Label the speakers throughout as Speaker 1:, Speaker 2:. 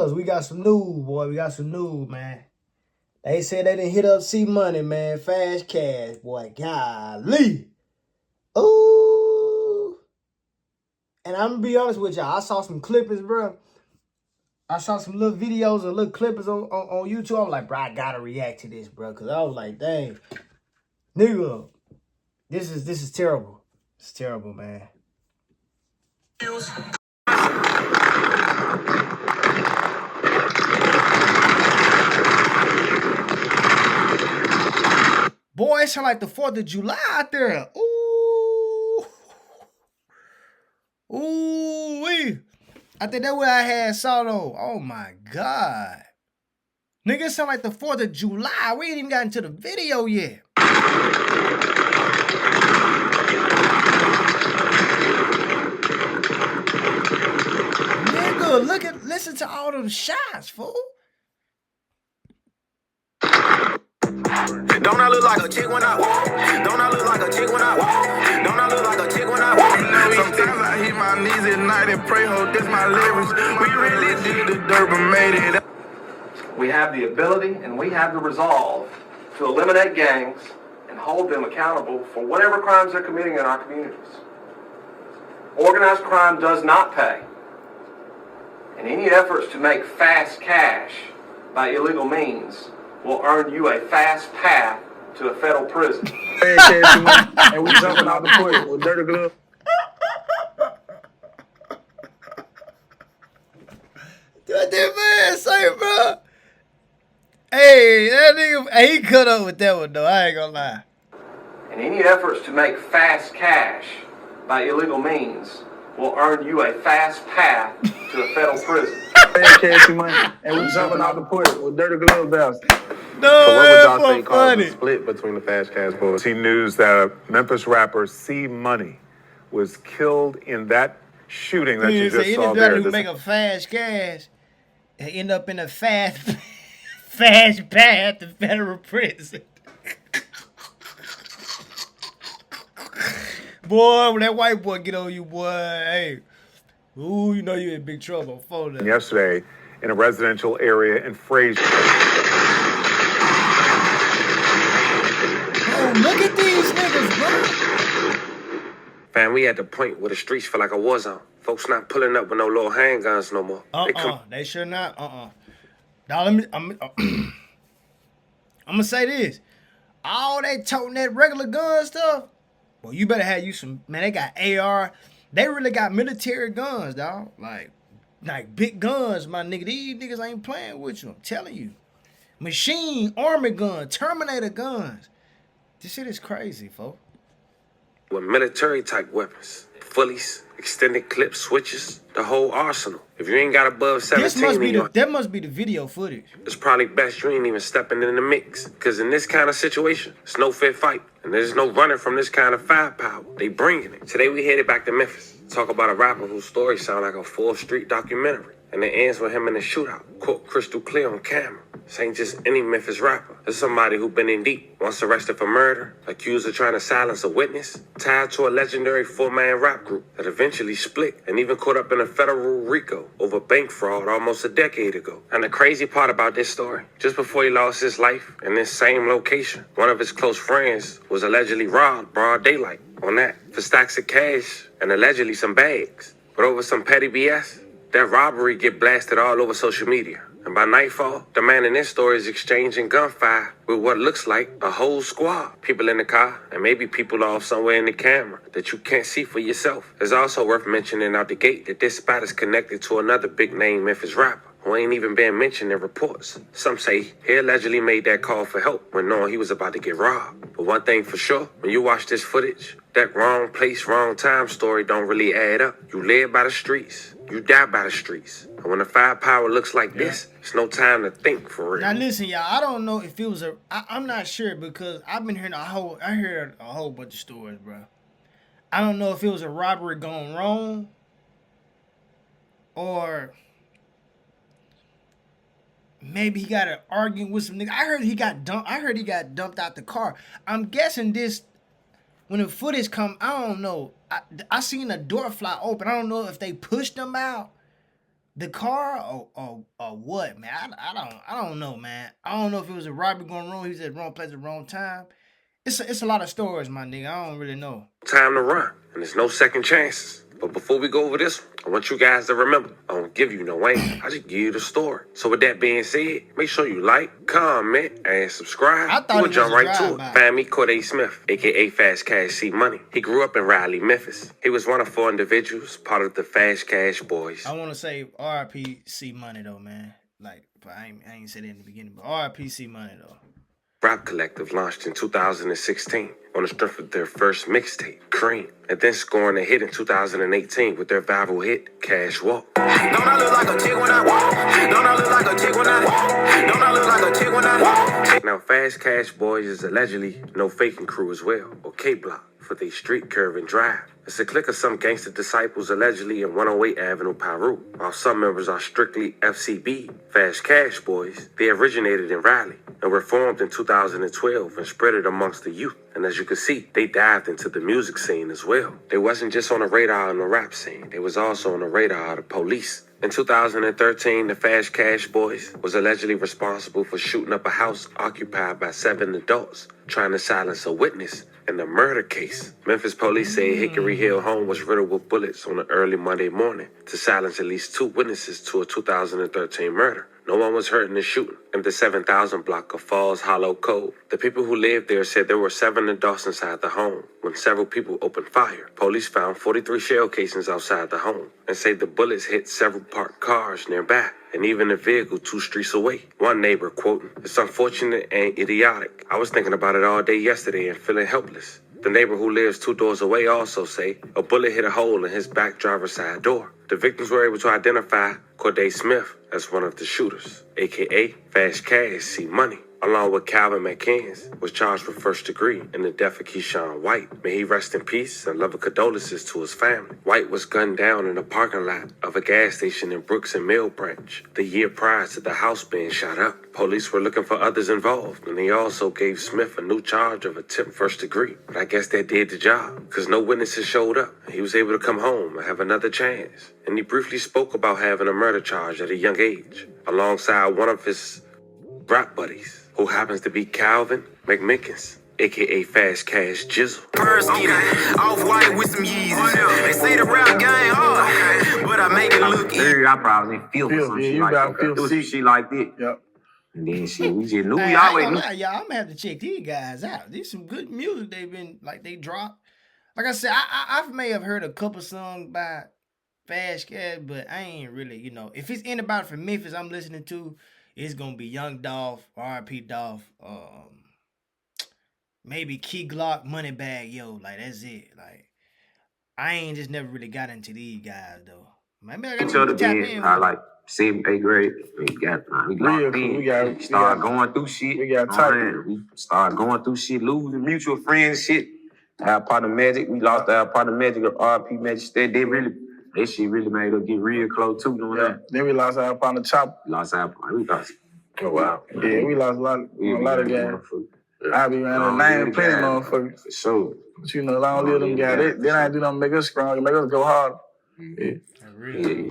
Speaker 1: fellas, we got some news, boy. We got some news, man. They said they didn't hit up Cmoney, man. Fast cash, boy. Golly. Ooh. And I'm gonna be honest with y'all. I saw some clippers, bro. I saw some little videos and little clippers on YouTube. I was like, bro, I gotta react to this, bro. Cause I was like, dang. Nigga, this is terrible. It's terrible, man. Boy, it sound like the 4th of July out there. Ooh. Ooh-wee. I think that's what I had saw though. Oh my God. Nigga, it sound like the 4th of July. We ain't even got into the video yet. Nigga, listen to all them shots, fool.
Speaker 2: Don't I look like a chick when I walk? Don't I look like a chick when I walk? Don't I look like a chick when I walk? Sometimes I hit my knees at night and pray, hope that's my lyrics. We really did the dirt but made it.
Speaker 3: We have the ability and we have the resolve to eliminate gangs and hold them accountable for whatever crimes they're committing in our communities. Organized crime does not pay. And any efforts to make fast cash by illegal means will earn you a fast path to a federal prison.
Speaker 2: And we jumping out the porch with dirty glove.
Speaker 1: What that man say, bro? Hey, that nigga, he cut up with that one, though. I ain't gonna lie.
Speaker 3: And any efforts to make fast cash by illegal means will earn you a fast path to a federal prison.
Speaker 2: Cmoney. And we jumping out the porch with dirty glove bells.
Speaker 1: No,
Speaker 4: So what would y'all
Speaker 1: that's
Speaker 4: say
Speaker 1: so
Speaker 4: caused
Speaker 1: funny.
Speaker 4: the split between the Fast Cash boys? See news that Memphis rapper Cmoney was killed in that shooting that you just saw there.
Speaker 1: Who make a fast cash and end up in a fast path to federal prison. Boy, when that white boy get on you, boy, hey, ooh, you know you in big trouble. Phone that.
Speaker 4: Yesterday in a residential area in Fraser.
Speaker 1: Oh, look at these niggas, bro.
Speaker 5: Fam, we at the point where the streets feel like a war zone. Folks not pulling up with no little handguns no more.
Speaker 1: They sure not. Now I'm gonna say this. All that toting that regular gun stuff, well, you better have you some, man, they got AR. They really got military guns, dog. Like big guns, my nigga. These niggas ain't playing with you. I'm telling you. Machine, army gun, Terminator guns. This shit is crazy, folks.
Speaker 5: With military type weapons, fullies, extended clip switches, the whole arsenal. If you ain't got above 17,
Speaker 1: that must be the video footage.
Speaker 5: It's probably best you ain't even stepping in the mix. Because in this kind of situation, it's no fair fight. And there's no running from this kind of firepower. They bringing it. Today we headed back to Memphis. Talk about a rapper whose story sound like a full street documentary. And it ends with him in a shootout. Quote crystal clear on camera. This ain't just any Memphis rapper. This is somebody who been in deep. Once arrested for murder, accused of trying to silence a witness, tied to a legendary 4-man rap group that eventually split and even caught up in a federal RICO over bank fraud almost a decade ago. And the crazy part about this story, just before he lost his life in this same location, one of his close friends was allegedly robbed broad daylight on that for stacks of cash and allegedly some bags. But over some petty BS, that robbery get blasted all over social media. And by nightfall, the man in this story is exchanging gunfire with what looks like a whole squad. People in the car, and maybe people off somewhere in the camera that you can't see for yourself. It's also worth mentioning out the gate that this spot is connected to another big-name Memphis rapper who ain't even been mentioned in reports. Some say he allegedly made that call for help when knowing he was about to get robbed. But one thing for sure, when you watch this footage, that wrong place, wrong time story don't really add up. You live by the streets. You die by the streets. And when the firepower looks like this, it's no time to think for real.
Speaker 1: Now listen, y'all, I don't know if it was I'm not sure because I've been hearing I heard a whole bunch of stories, bro. I don't know if it was a robbery gone wrong or maybe he got an argument with some nigga. I heard he got dumped out the car. I'm guessing this, when the footage come, I don't know. I seen a door fly open. I don't know if they pushed him out The car or what, man? I don't know, man. I don't know if it was a robbery going wrong. He was at the wrong place at the wrong time. It's a lot of stories, my nigga. I don't really know.
Speaker 5: Time to run, and there's no second chances. But before we go over this, I want you guys to remember, I don't give you no answer. I just give you the story. So with that being said, make sure you like, comment, and subscribe.
Speaker 1: I thought
Speaker 5: We'll jump right to it.
Speaker 1: drive-by.
Speaker 5: Find me, Cmoney Smith, a.k.a. Fast Cash Cmoney. He grew up in Raleigh, Memphis. He was one of 4 individuals, part of the Fast Cash Boys.
Speaker 1: I want to say RIP Cmoney though, man. Like, but I ain't said it in the beginning, but RIP Cmoney though.
Speaker 5: Rap Collective launched in 2016 on the strength of their first mixtape, Cream, and then scoring a hit in 2018 with their viral hit, Cash Walk.
Speaker 2: Don't I look like a chick when I walk? Don't I look like a chick when I walk? Don't I look like a chick when I walk?
Speaker 5: Now, Fast Cash Boys is allegedly No Faking Crew as well, or K-Block, for they street curve and drive. It's a clique of some gangster disciples allegedly in 108 Avenue, Peru. While some members are strictly FCB, Fast Cash Boys, they originated in Raleigh and were formed in 2012 and spread it amongst the youth. And as you can see, they dived into the music scene as well. They wasn't just on the radar in the rap scene, they was also on the radar of the police. In 2013, the Fast Cash Boys was allegedly responsible for shooting up a house occupied by 7 adults, trying to silence a witness in the murder case. Memphis police say Hickory Hill home was riddled with bullets on an early Monday morning to silence at least 2 witnesses to a 2013 murder. No one was hurt in the shooting. In the 7,000 block of Falls Hollow Cove, the people who lived there said there were 7 adults inside the home when several people opened fire. Police found 43 shell casings outside the home and say the bullets hit several parked cars nearby and even a vehicle 2 streets away. One neighbor quoting, "It's unfortunate and idiotic. I was thinking about it all day yesterday and feeling helpless." The neighbor who lives 2 doors away also say a bullet hit a hole in his back driver's side door. The victims were able to identify Corday Smith as one of the shooters, a.k.a. Fast Cash Cmoney, along with Calvin McCanns, was charged with first degree in the death of Keyshawn White. May he rest in peace and love and condolences to his family. White was gunned down in the parking lot of a gas station in Brooks and Mill Branch the year prior to the house being shot up. Police were looking for others involved, and they also gave Smith a new charge of attempt first degree. But I guess that did the job, because no witnesses showed up. He was able to come home and have another chance. And he briefly spoke about having a murder charge at a young age, alongside one of his rap buddies, who happens to be Calvin McMickens, a.k.a. Fast Cash Jizzle.
Speaker 2: First get off-white with some Yeezys. They say the rap game hard, but I make it look easy.
Speaker 6: I probably feel some shit like that. It was some shit like that.
Speaker 7: Yep.
Speaker 6: And then shit, we just knew.
Speaker 1: Hey,
Speaker 6: We
Speaker 1: I
Speaker 6: always
Speaker 1: ain't
Speaker 6: knew.
Speaker 1: gonna lie, y'all. I'm gonna have to check these guys out. These some good music they've been like they drop. Like I said, I may have heard a couple songs by Fast Cash, but I ain't really, if it's anybody from Memphis I'm listening to, it's gonna be Young Dolph, R.I.P. Dolph, maybe Key Glock, Moneybag Yo. Like that's it. Like I ain't just never really got into these guys though. Maybe I got
Speaker 6: Each other
Speaker 1: to tap
Speaker 6: being
Speaker 1: in.
Speaker 6: like 7th, 8th grade. We
Speaker 7: Real
Speaker 6: locked
Speaker 7: cool.
Speaker 6: in. We started going through shit.
Speaker 7: we got
Speaker 6: You know
Speaker 7: tight.
Speaker 6: what I mean? We started going through shit, losing mutual friends, shit. Our partner Magic, we lost our partner Magic or RP Magic. That shit really made us get real close too. You know what I
Speaker 7: Yeah.
Speaker 6: mean?
Speaker 7: Then we lost our partner Chop.
Speaker 6: We lost.
Speaker 7: Oh wow. Yeah, we lost a lot of games. I be around
Speaker 6: Long
Speaker 7: the name
Speaker 6: live
Speaker 7: plenty
Speaker 6: the guy,
Speaker 7: motherfuckers.
Speaker 6: For sure.
Speaker 7: But long live them guys. They ain't do nothing to make us strong, make us go harder. Yeah.
Speaker 6: Yeah.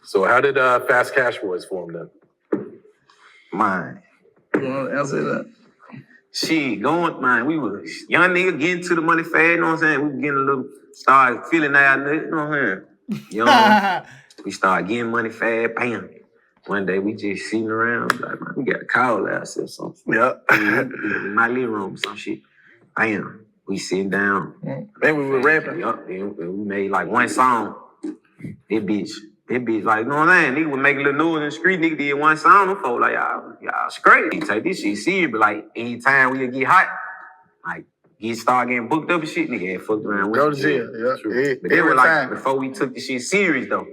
Speaker 8: So how did Fast Cash Boys form then?
Speaker 6: Man.
Speaker 7: You want to answer that?
Speaker 6: Shit, man, we was young nigga getting to the money fast, you know what I'm saying? We were getting a little, started feeling that, you know what I'm saying? Young, we started getting money fast, bam. One day we just sitting around, like, man, we got a call ourselves something.
Speaker 7: Yeah.
Speaker 6: In my living room, some shit. Bam, we sitting down.
Speaker 7: Then we were rapping.
Speaker 6: Yup, and we made like one song. That bitch, like, you know what I'm saying? Nigga would make a little noise in the street, nigga did one song, them folks like, y'all straight. He take this shit serious, but like, anytime we get hot, like, start getting booked up and shit, nigga had fucked around with
Speaker 7: Go to jail. Yeah.
Speaker 6: But they
Speaker 7: Every
Speaker 6: were like,
Speaker 7: time.
Speaker 6: before we took the shit serious though.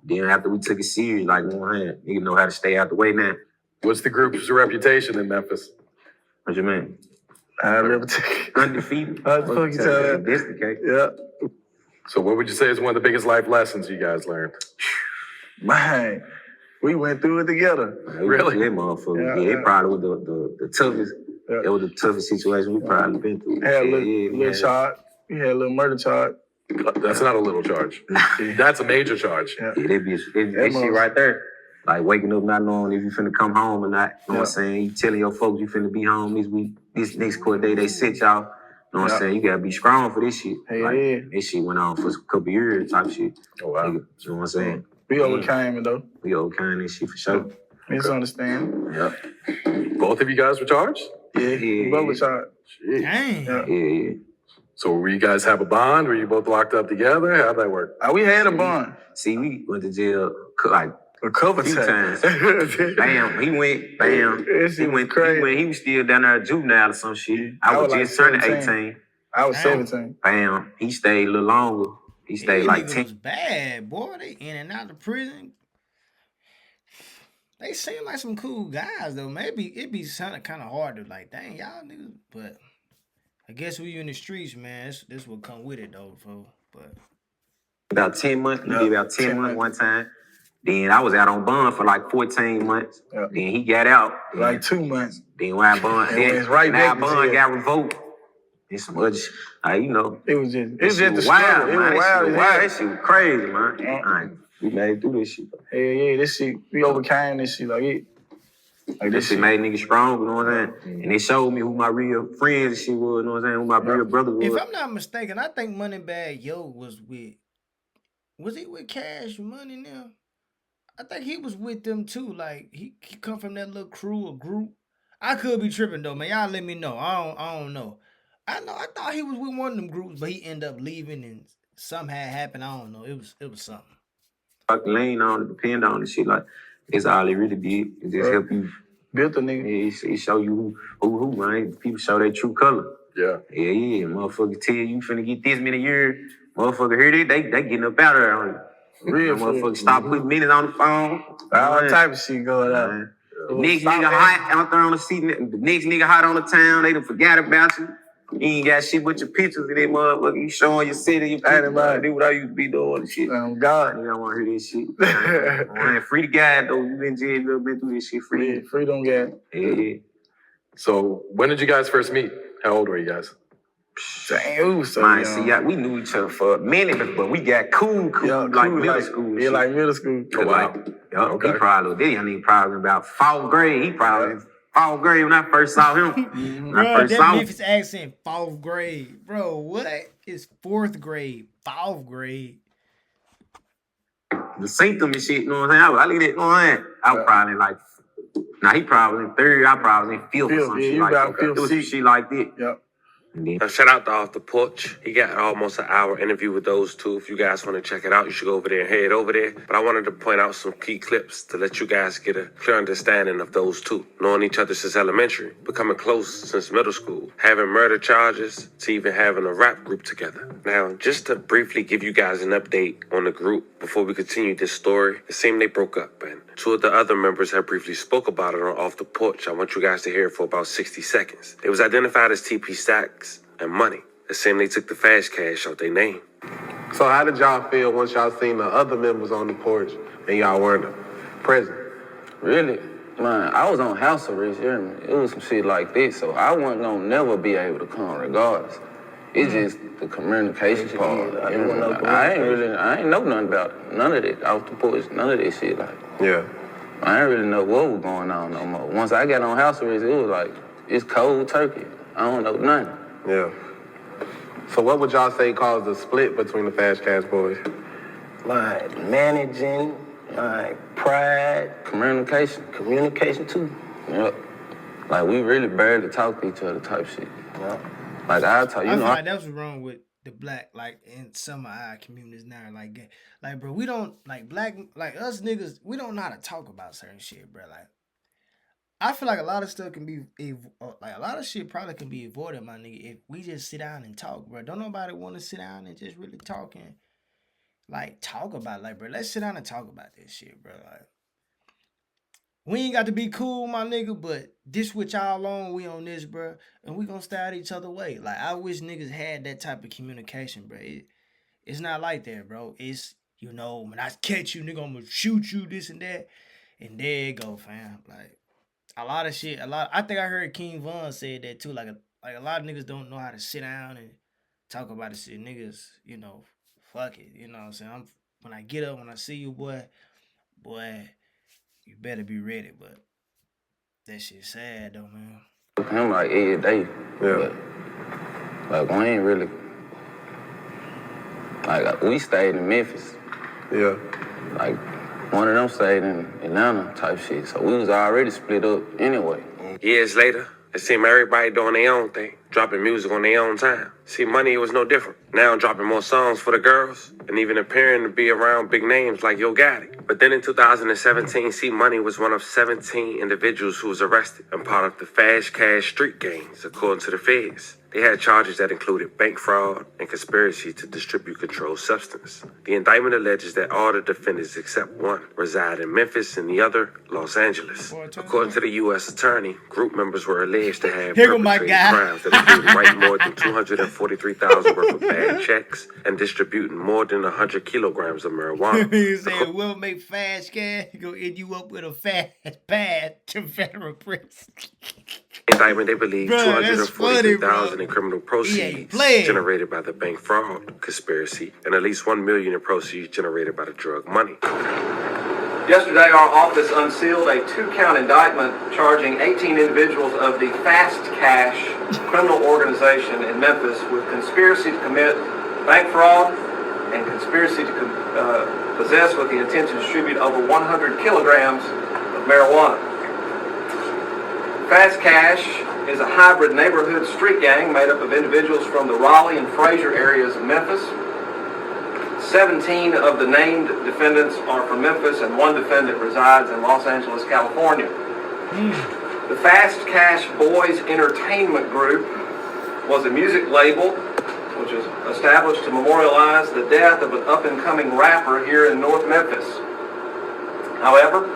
Speaker 6: Then after we took it serious, like, you know what I'm saying? Nigga know how to stay out the way now.
Speaker 8: What's the group's reputation in Memphis?
Speaker 6: What you mean?
Speaker 7: Undefeated.
Speaker 6: Undefeated.
Speaker 7: Fuck you tell that.
Speaker 6: That's the case.
Speaker 7: Yeah.
Speaker 8: So what would you say is one of the biggest life lessons you guys learned?
Speaker 7: Man, we went through it together.
Speaker 8: Really?
Speaker 6: That motherfucker.
Speaker 7: Yeah.
Speaker 6: It probably was the toughest.
Speaker 7: Yeah.
Speaker 6: It was the toughest situation we probably been through.
Speaker 7: Had a little charge. We had a little murder charge.
Speaker 8: That's not a little charge. That's a major charge.
Speaker 7: Yeah.
Speaker 6: Yeah, that shit right there. Like waking up not knowing if you finna come home or not. You know what I'm saying? You telling your folks you finna be home this week, this next court day they sit y'all. You know what I'm saying? You gotta be strong for this shit. Like, this shit went on for a couple years type shit.
Speaker 8: Oh, wow.
Speaker 6: You know what I'm saying?
Speaker 7: We overcame it though.
Speaker 6: We overcame this shit for sure.
Speaker 7: Misunderstanding.
Speaker 6: Yep.
Speaker 8: Both of you guys were charged?
Speaker 7: Yeah. Both were charged.
Speaker 1: Dang.
Speaker 6: Yeah.
Speaker 8: So were you guys have a bond? Were you both locked up together? How'd that work?
Speaker 7: We had a bond.
Speaker 6: See, we went to jail like
Speaker 7: A couple
Speaker 6: a few
Speaker 7: times.
Speaker 6: Bam, he went. Bam, he went crazy. He was still down there juvenile or some shit. I was just turning 18.
Speaker 7: I was 17.
Speaker 6: Bam, he stayed a little longer. He stayed like 10.
Speaker 1: Was bad, boy. They in and out of prison. They seem like some cool guys though. Maybe it be kind of hard to like, dang y'all niggas. But I guess we in the streets, man. This will come with it though, folks. But
Speaker 6: about 10 months. He did about 10 months one time. Then I was out on bond for like 14 months.
Speaker 7: Yep.
Speaker 6: Then he got out.
Speaker 7: Like 2 months.
Speaker 6: Then when I bond, bond got revoked. And some other shit. You know.
Speaker 7: It was just the
Speaker 6: wild,
Speaker 7: struggle.
Speaker 6: man.
Speaker 7: It was wild.
Speaker 6: That shit was crazy, man. We made it through this shit.
Speaker 7: Yeah, this shit, we overcame this shit.
Speaker 6: This shit made niggas strong, you know what I'm saying? And it showed me who my real friends and shit was, you know what I'm saying? Who my real brother was.
Speaker 1: If I'm not mistaken, I think Moneybag Yo was he with Cash Money now? I think he was with them too. Like he come from that little crew or group. I could be tripping though, man. Y'all let me know. I don't know. I thought he was with one of them groups, but he ended up leaving and something had happened. I don't know. It was something.
Speaker 6: Fucking lean on it, depend on it, shit like it's all it really did. It just help you
Speaker 7: build a nigga.
Speaker 6: It show you who, man. People show their true color.
Speaker 8: Yeah.
Speaker 6: Yeah. Motherfucker tell you finna get this many years. Motherfucker hear they getting up out of there on you. Real motherfucker stop putting minutes on the phone.
Speaker 7: All type of shit going on.
Speaker 6: The next nigga hot out there on the seat. The next nigga hot on the town. They done forgot about you. You ain't got shit but your pictures in that motherfucker. You showing your city, your people. Do what I used to be doing and shit. God. Nigga, I want to hear this shit. Man, free the guy though. You been jail, you been through this shit. Free.
Speaker 7: Yeah, freedom guy.
Speaker 6: Yeah.
Speaker 8: So when did you guys first meet? How old were you guys?
Speaker 7: Dang, we so
Speaker 6: young. See, we knew each other for a minute, but we got cool, like middle school.
Speaker 7: Yeah, like middle school.
Speaker 8: Oh, wow.
Speaker 6: Okay. He probably about 4th grade. He probably 4th grade when I first saw him.
Speaker 1: Bro, that Memphis accent, 4th grade. Bro, what is 4th grade? 4th grade.
Speaker 6: The symptom and shit, you know what I'm saying? I look at it, you know what I'm saying? I was probably like, he probably in 3rd, I probably in 5th or some shit like that. It was some shit like that.
Speaker 7: Yep.
Speaker 5: Now, shout out to Off the Porch. He got almost an hour interview with those two. If you guys want to check it out, you should go over there and head over there. But I wanted to point out some key clips to let you guys get a clear understanding of those two. Knowing each other since elementary, becoming close since middle school, having murder charges, to even having a rap group together. Now, just to briefly give you guys an update on the group before we continue this story, it seemed they broke up, and 2 of the other members have briefly spoke about it on Off the Porch. I want you guys to hear it for about 60 seconds. It was identified as TP Stacks and Money. It seemed they took the fast cash out their name.
Speaker 9: So how did y'all feel once y'all seen the other members on the porch and y'all weren't present?
Speaker 10: Really? Man, I was on house arrest, you hear me? It was some shit like this, so I wasn't gonna never be able to come regardless. It's just the communication part. I ain't know nothing about it. None of it. Off the porch, none of this shit. Like,
Speaker 9: yeah.
Speaker 10: I didn't really know what was going on no more. Once I got on house arrest, it was like, it's cold turkey. I don't know nothing.
Speaker 9: Yeah. So what would y'all say caused the split between the Fast Cash boys?
Speaker 10: Like managing, like pride. Communication too. Yep. Like we really barely talk to each other type shit. Yep. Like I tell you,
Speaker 1: I feel like that's what's wrong with the black, like in some of our communities now. Like bro, we don't like black, like us niggas. We don't know how to talk about certain shit, bro. Like I feel like a lot of stuff can be like a lot of shit probably can be avoided, my nigga, if we just sit down and talk, bro. Don't nobody want to sit down and just really talk and like talk about it. Like, bro, let's sit down and talk about this shit, bro. Like, we ain't got to be cool, my nigga, but this with y'all on, we on this, bro, and we gonna stay out each other way. Like, I wish niggas had that type of communication, bro. It's not like that, bro. It's, you know, when I catch you, nigga, I'm gonna shoot you, this and that, and there you go, fam. Like, a lot of shit, I think I heard King Von said that too. Like a lot of niggas don't know how to sit down and talk about this shit. Niggas, you know, fuck it. You know what I'm saying? When I get up, when I see you, boy, you better be ready. But that shit sad though, man.
Speaker 10: Him like every day.
Speaker 4: Yeah.
Speaker 10: But, like, we ain't really. Like, we stayed in Memphis.
Speaker 4: Yeah.
Speaker 10: Like, one of them stayed in Atlanta type shit. So we was already split up anyway.
Speaker 5: Years later, it seemed everybody doing their own thing, dropping music on their own time. Cmoney was no different. Now dropping more songs for the girls and even appearing to be around big names like Yo Gotti. But then in 2017, Cmoney was one of 17 individuals who was arrested and part of the fast cash street gangs, according to the feds. They had charges that included bank fraud and conspiracy to distribute controlled substance. The indictment alleges that all the defendants except one reside in Memphis and the other, Los Angeles. According to the U.S. attorney, group members were alleged to have perpetrated crimes that included writing more than $243,000 worth of bad checks and distributing more than 100 kilograms of marijuana.
Speaker 1: You say we'll make fast cash, go end you up with a fast path to federal prison.
Speaker 5: Indictment, they believe $243,000 in criminal proceeds generated by the bank fraud conspiracy and at least $1 million in proceeds generated by the drug money.
Speaker 3: Yesterday, our office unsealed a 2-count indictment charging 18 individuals of the Fast Cash criminal organization in Memphis with conspiracy to commit bank fraud and conspiracy to possess with the intent to distribute over 100 kilograms of marijuana. Fast Cash is a hybrid neighborhood street gang made up of individuals from the Raleigh and Fraser areas of Memphis. 17 of the named defendants are from Memphis and 1 defendant resides in Los Angeles, California. The Fast Cash Boys Entertainment Group was a music label which was established to memorialize the death of an up-and-coming rapper here in North Memphis. However,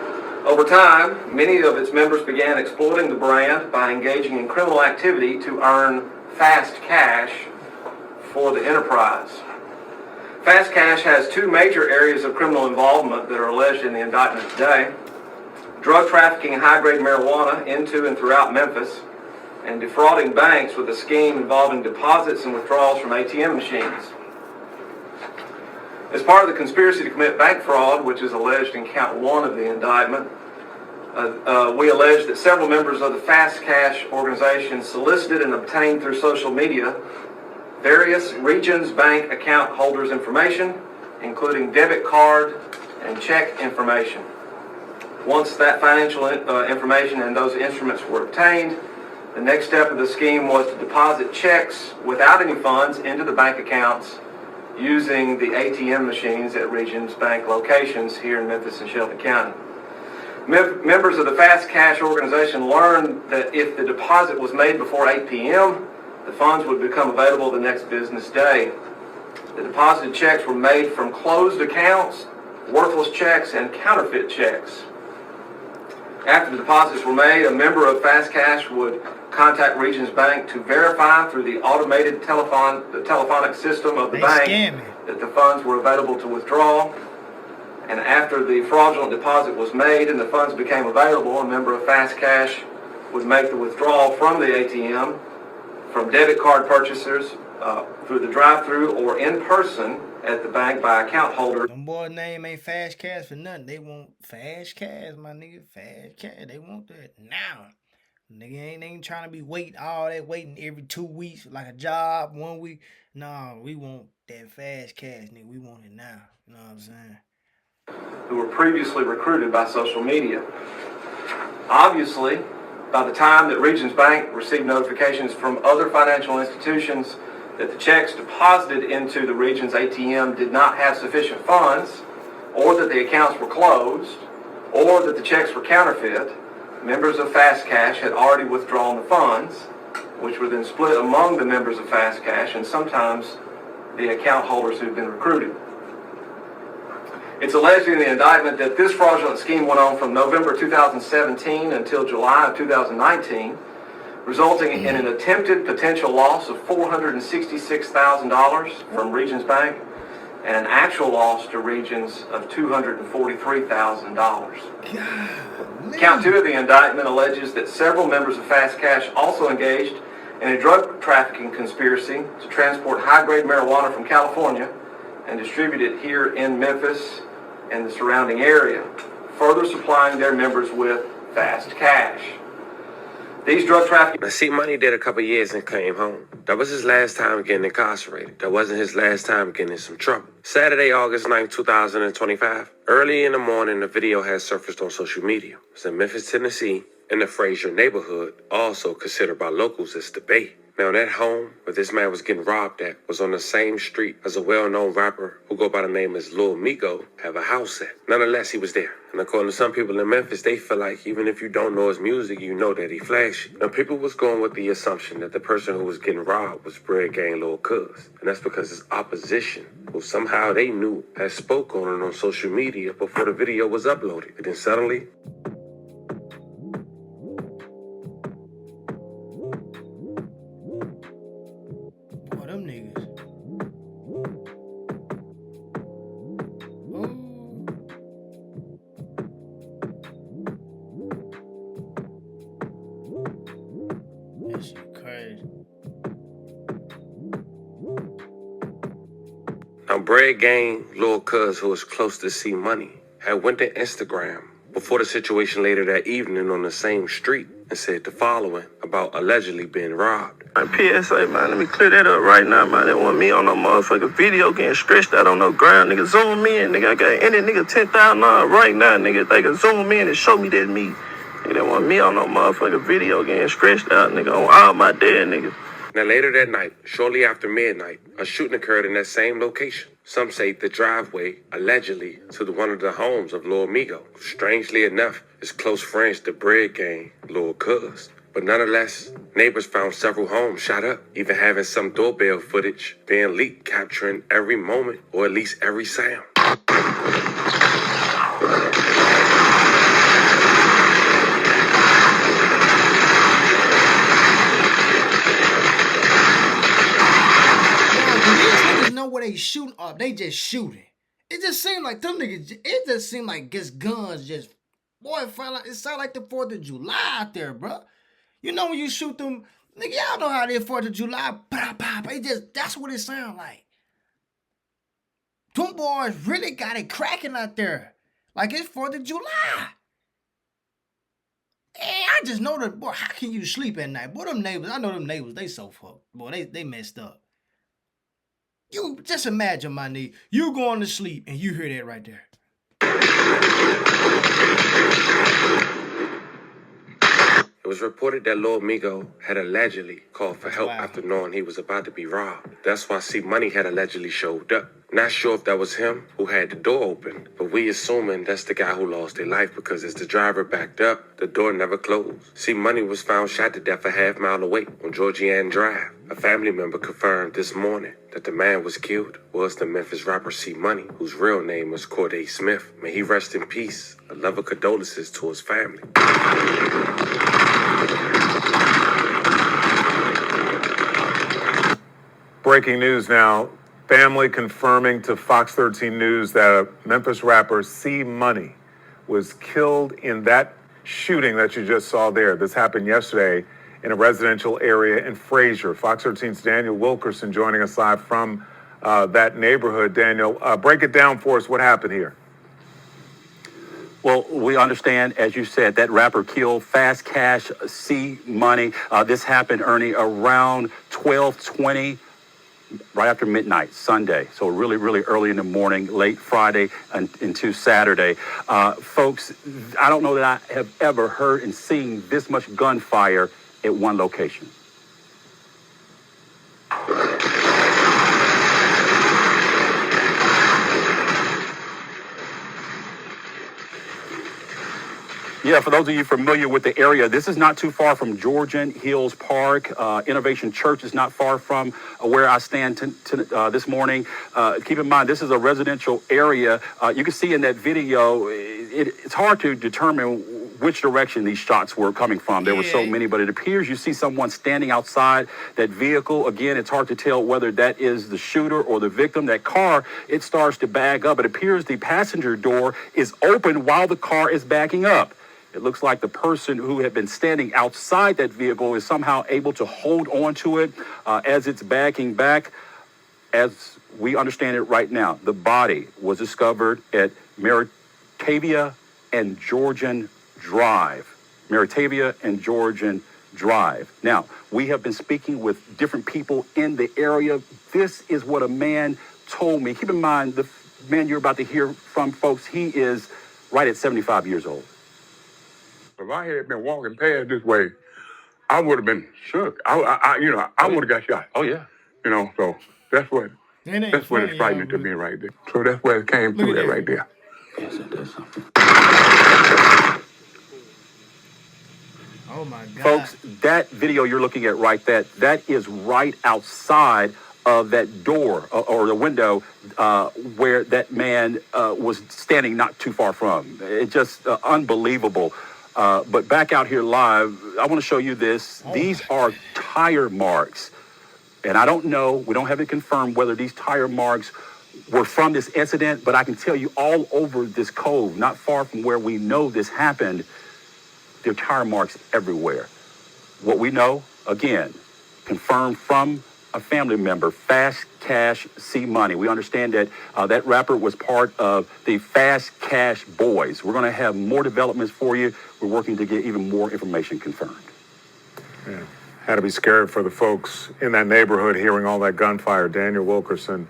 Speaker 3: over time, many of its members began exploiting the brand by engaging in criminal activity to earn fast cash for the enterprise. Fast Cash has 2 major areas of criminal involvement that are alleged in the indictment today: drug trafficking and high-grade marijuana into and throughout Memphis, and defrauding banks with a scheme involving deposits and withdrawals from ATM machines. As part of the conspiracy to commit bank fraud, which is alleged in count 1 of the indictment, we allege that several members of the Fast Cash organization solicited and obtained through social media various Regions Bank account holders' information, including debit card and check information. Once that financial information and those instruments were obtained, the next step of the scheme was to deposit checks without any funds into the bank accounts using the ATM machines at Regions Bank locations here in Memphis and Shelby County. Members of the Fast Cash organization learned that if the deposit was made before 8 p.m., the funds would become available the next business day. The deposited checks were made from closed accounts, worthless checks, and counterfeit checks. After the deposits were made, a member of Fast Cash would contact Regions Bank to verify through the automated telephonic system of the bank that the funds were available to withdraw. And after the fraudulent deposit was made and the funds became available, a member of Fast Cash would make the withdrawal from the ATM, from debit card purchasers, through the drive-thru or in person at the bank by account holder.
Speaker 1: Them boys' name ain't Fast Cash for nothing. They want Fast Cash, my nigga. Fast Cash. They want that now. Nigga ain't trying to be waiting every 2 weeks like a job, 1 week. No, we want that Fast Cash, nigga. We want it now. You know what I'm saying?
Speaker 3: Who were previously recruited by social media. Obviously, by the time that Regions Bank received notifications from other financial institutions that the checks deposited into the Regions ATM did not have sufficient funds, or that the accounts were closed, or that the checks were counterfeit, members of Fast Cash had already withdrawn the funds, which were then split among the members of Fast Cash and sometimes the account holders who'd been recruited. It's alleged in the indictment that this fraudulent scheme went on from November 2017 until July of 2019, resulting in an attempted potential loss of $466,000 from Regions Bank and an actual loss to Regions of $243,000. Count 2 of the indictment alleges that several members of Fast Cash also engaged in a drug trafficking conspiracy to transport high-grade marijuana from California and distributed here in Memphis and the surrounding area, further supplying their members with fast cash. These drug traffickers.
Speaker 5: Now, Cmoney did a couple years and came home. That was his last time getting incarcerated. That wasn't his last time getting in some trouble. Saturday, August 9th, 2025. Early in the morning, the video has surfaced on social media. It's in Memphis, Tennessee, in the Frazier neighborhood, also considered by locals as the Bay. Now, that home where this man was getting robbed at was on the same street as a well-known rapper who go by the name as Lil Migo have a house at. Nonetheless, he was there. And according to some people in Memphis, they feel like even if you don't know his music, you know that he flashy. Now, people was going with the assumption that the person who was getting robbed was Bread Gang Lil Cuz. And that's because his opposition, who somehow they knew, had spoke on it on social media before the video was uploaded. And then suddenly, now, Bread Gang Lil Cuz, who was close to Cmoney, had went to Instagram before the situation later that evening on the same street and said the following about allegedly being robbed.
Speaker 11: Man, PSA, man, let me clear that up right now, man. They want me on no motherfucking video getting stretched out on no ground. Nigga, zoom me in, nigga. I got any nigga $10,000 right now, nigga. They can zoom in and show me that me. Nigga, they want me on no motherfucking video getting stretched out, nigga, on all my dead niggas.
Speaker 5: Now, later that night, shortly after midnight, a shooting occurred in that same location. Some say the driveway, allegedly, to one of the homes of Lil Migo. Strangely enough, is close friends to Bread Gang, Lil Cuz. But nonetheless, neighbors found several homes shot up, even having some doorbell footage being leaked, capturing every moment, or at least every sound.
Speaker 1: Where they shooting up, they just shooting. It just seemed like them niggas. It just seemed like just guns, just boy. It sound like the 4th of July out there, bro. You know when you shoot them, nigga, y'all know how they 4th of July. Pop, pop. It just that's what it sound like. Them boys really got it cracking out there, like it's 4th of July. Hey, I just know that, boy. How can you sleep at night, boy? Them neighbors, I know them neighbors. They so fucked, boy. They messed up. You just imagine, my nigga, you going to sleep and you hear that right there.
Speaker 5: It was reported that Lil Migo had allegedly called for help after knowing he was about to be robbed. That's why Cmoney had allegedly showed up. Not sure if that was him who had the door open, but we assuming that's the guy who lost their life because as the driver backed up, the door never closed. Cmoney was found shot to death a half-mile away on Georgian Drive. A family member confirmed this morning that the man was killed was the Memphis rapper Cmoney, whose real name was Corday Smith. May he rest in peace. A love of condolences to his family.
Speaker 4: Breaking news now. Family confirming to Fox 13 News that Memphis rapper Cmoney was killed in that shooting that you just saw there. This happened yesterday in a residential area in Frazier. Fox 13's Daniel Wilkerson joining us live from that neighborhood. Daniel, break it down for us. What happened here?
Speaker 12: Well, we understand, as you said, that rapper killed Fast Cash Cmoney. This happened, Ernie, around 12:20. Right after midnight, Sunday. So really, really early in the morning, late Friday and into Saturday. Folks, I don't know that I have ever heard and seen this much gunfire at one location. Yeah, for those of you familiar with the area, this is not too far from Georgian Hills Park. Innovation Church is not far from where I stand this morning. Keep in mind, this is a residential area. You can see in that video, it's hard to determine which direction these shots were coming from. There were so many, but it appears you see someone standing outside that vehicle. Again, it's hard to tell whether that is the shooter or the victim. That car, it starts to bag up. It appears the passenger door is open while the car is backing up. It looks like the person who had been standing outside that vehicle is somehow able to hold on to it as it's backing back. as we understand it right now, the body was discovered at Meritavia and Georgian Drive. Meritavia and Georgian Drive. Now, we have been speaking with different people in the area. This is what a man told me. Keep in mind, the man you're about to hear from, folks, he is right at 75 years old.
Speaker 13: If I had been walking past this way, I would have been shook. I would have got shot.
Speaker 12: Oh, yeah.
Speaker 13: So that's what it's frightening to me right there. So that's where it came through that right there.
Speaker 12: Yes, it does something.
Speaker 1: Oh my God.
Speaker 12: Folks, that video you're looking at right there, that is right outside of that door or the window where that man was standing not too far from. It's just unbelievable. But back out here live, I want to show you this. These are tire marks. And I don't know, we don't have it confirmed whether these tire marks were from this incident, but I can tell you all over this cove, not far from where we know this happened, there are tire marks everywhere. What we know, again, confirmed from a family member, Fast Cash Cmoney. We understand that that rapper was part of the Fast Cash Boys. We're going to have more developments for you. We're working to get even more information confirmed.
Speaker 4: Yeah. Had to be scared for the folks in that neighborhood hearing all that gunfire. Daniel Wilkerson.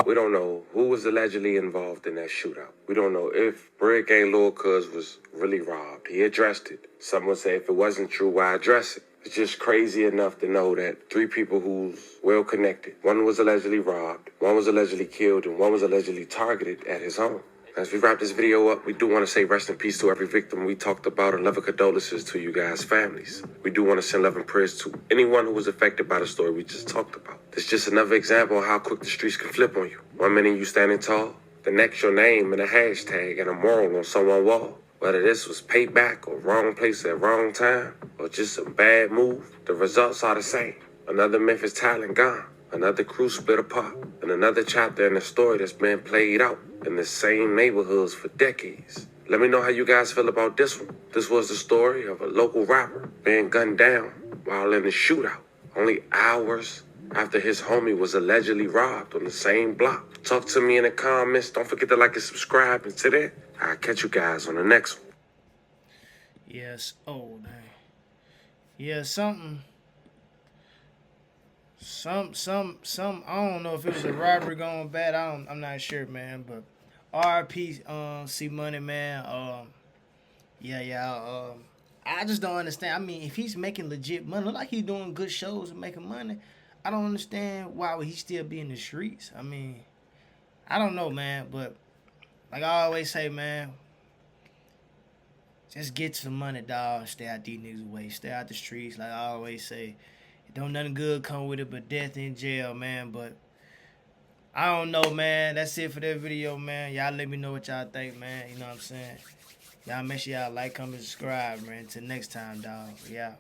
Speaker 5: We don't know who was allegedly involved in that shootout. We don't know if Brick Gang Lil Cuz was really robbed. He addressed it. Some would say if it wasn't true, why address it? It's just crazy enough to know that 3 people who's well connected. One was allegedly robbed, one was allegedly killed, and one was allegedly targeted at his home. As we wrap this video up, we do want to say rest in peace to every victim we talked about and love and condolences to you guys' families. We do want to send love and prayers to anyone who was affected by the story we just talked about. It's just another example of how quick the streets can flip on you. One minute you standing tall, the next your name and a hashtag and a moral on someone's wall. Whether this was payback or wrong place at wrong time or just a bad move, the results are the same. Another Memphis talent gone. Another crew split apart, and another chapter in a story that's been played out in the same neighborhoods for decades. Let me know how you guys feel about this one. This was the story of a local rapper being gunned down while in a shootout, only hours after his homie was allegedly robbed on the same block. Talk to me in the comments. Don't forget to like and subscribe. And today, I'll catch you guys on the next one.
Speaker 1: Yes. Oh, dang. Yeah, something. I don't know if it was a robbery going bad. I'm not sure, man. But RIP, Cmoney, man. I just don't understand. I mean, if he's making legit money, look like he's doing good shows and making money. I don't understand why would he still be in the streets. I mean, I don't know, man. But like I always say, man, just get some money, dog. Stay out these niggas' way. Stay out the streets. Like I always say. Don't nothing good come with it but death in jail, man. But I don't know, man. That's it for that video, man. Y'all let me know what y'all think, man. You know what I'm saying? Y'all make sure y'all like, comment, subscribe, man. Until next time, dog. Yeah.